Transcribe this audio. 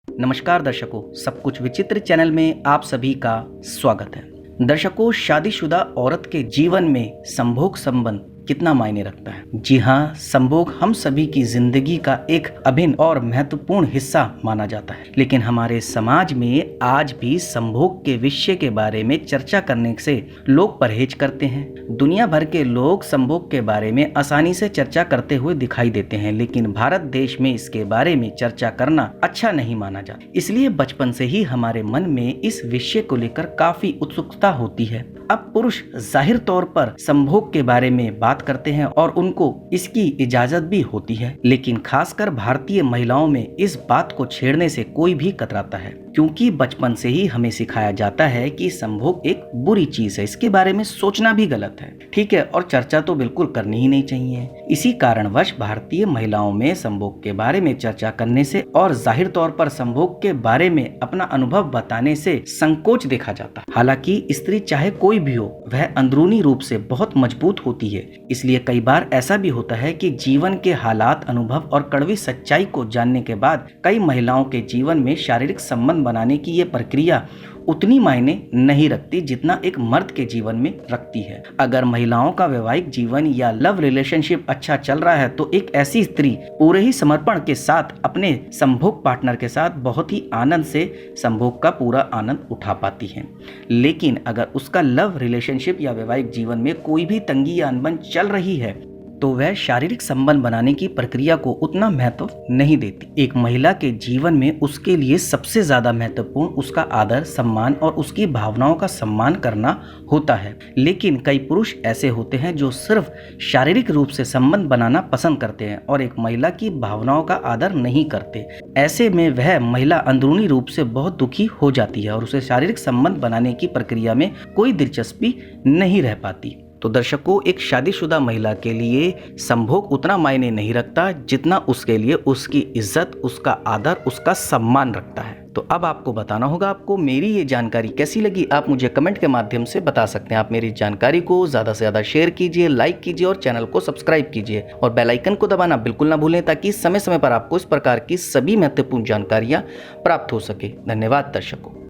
नमस्कार दर्शकों, सब कुछ विचित्र चैनल में आप सभी का स्वागत है। दर्शकों, शादीशुदा औरत के जीवन में संभोग संबंध कितना मायने रखता है? जी हाँ, संभोग हम सभी की जिंदगी का एक अभिन्न और महत्वपूर्ण हिस्सा माना जाता है। लेकिन हमारे समाज में आज भी संभोग के विषय के बारे में चर्चा करने से लोग परहेज करते हैं। दुनिया भर के लोग संभोग के बारे में आसानी से चर्चा करते हुए दिखाई देते हैं, लेकिन भारत देश में इसके बारे में चर्चा करना अच्छा नहीं माना जाता। इसलिए बचपन से ही हमारे मन में इस विषय को लेकर काफी उत्सुकता होती है। अब पुरुष जाहिर तौर पर संभोग के बारे में बात करते हैं और उनको इसकी इजाजत भी होती है, लेकिन खासकर भारतीय महिलाओं में इस बात को छेड़ने से कोई भी कतराता है, क्योंकि बचपन से ही हमें सिखाया जाता है कि संभोग एक बुरी चीज है, इसके बारे में सोचना भी गलत है। ठीक है, और चर्चा तो बिल्कुल करनी ही नहीं चाहिए। इसी कारणवश भारतीय महिलाओं में संभोग के बारे में चर्चा करने से और जाहिर तौर पर संभोग के बारे में अपना अनुभव बताने से संकोच देखा जाता। हालांकि स्त्री चाहे कोई भी हो, वह अंदरूनी रूप से बहुत मजबूत होती है। इसलिए कई बार ऐसा भी होता है कि जीवन के हालात, अनुभव और कड़वी सच्चाई को जानने के बाद कई महिलाओं के जीवन में शारीरिक संबंध बनाने की ये प्रक्रिया उतनी मायने नहीं रखती जितना एक मर्द के जीवन में रखती है। अगर महिलाओं का वैवाहिक जीवन या लव रिलेशनशिप अच्छा चल रहा है तो एक ऐसी स्त्री पूरे ही समर्पण के साथ अपने संभोग पार्टनर के साथ बहुत ही आनंद से संभोग का पूरा आनंद उठा पाती है। लेकिन अगर उसका लव रिलेशनशिप या वैवाहिक जीवन में कोई भी तंगी या अनबन चल रही है तो वह शारीरिक संबंध बनाने की प्रक्रिया को उतना महत्व नहीं देती। एक महिला के जीवन में उसके लिए सबसे ज्यादा महत्वपूर्ण उसका आदर, सम्मान और उसकी भावनाओं का सम्मान करना होता है। लेकिन कई पुरुष ऐसे होते हैं जो सिर्फ शारीरिक रूप से संबंध बनाना पसंद करते हैं और एक महिला की भावनाओं का आदर नहीं करते। ऐसे में वह महिला अंदरूनी रूप से बहुत दुखी हो जाती है और उसे शारीरिक संबंध बनाने की प्रक्रिया में कोई दिलचस्पी नहीं रह पाती। तो दर्शकों, एक शादीशुदा महिला के लिए संभोग उतना मायने नहीं रखता जितना उसके लिए उसकी इज्जत, उसका आदर, उसका सम्मान रखता है। तो अब आपको बताना होगा आपको मेरी ये जानकारी कैसी लगी। आप मुझे कमेंट के माध्यम से बता सकते हैं। आप मेरी जानकारी को ज़्यादा से ज़्यादा शेयर कीजिए, लाइक कीजिए और चैनल को सब्सक्राइब कीजिए और बेल आइकन को दबाना बिल्कुल ना भूलें, ताकि समय समय पर आपको इस प्रकार की सभी महत्वपूर्ण जानकारियाँ प्राप्त हो सके। धन्यवाद दर्शकों।